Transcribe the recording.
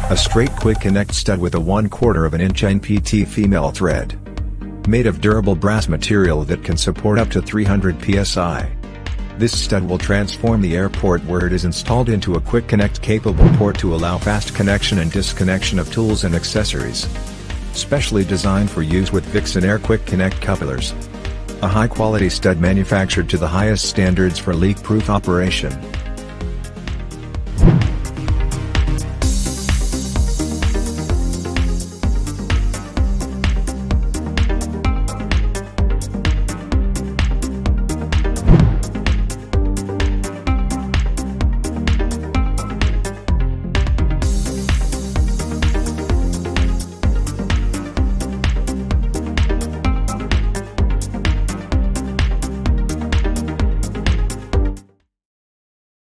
A straight quick connect stud with a 1/4 inch NPT Female thread. Made of durable brass material that can support up to 300 psi. This stud will transform the air port where it is installed into a quick connect capable port to allow fast connection and disconnection of tools and accessories. Specially designed for use with Vixen Air quick connect couplers. A high quality stud manufactured to the highest standards for leak-proof operation.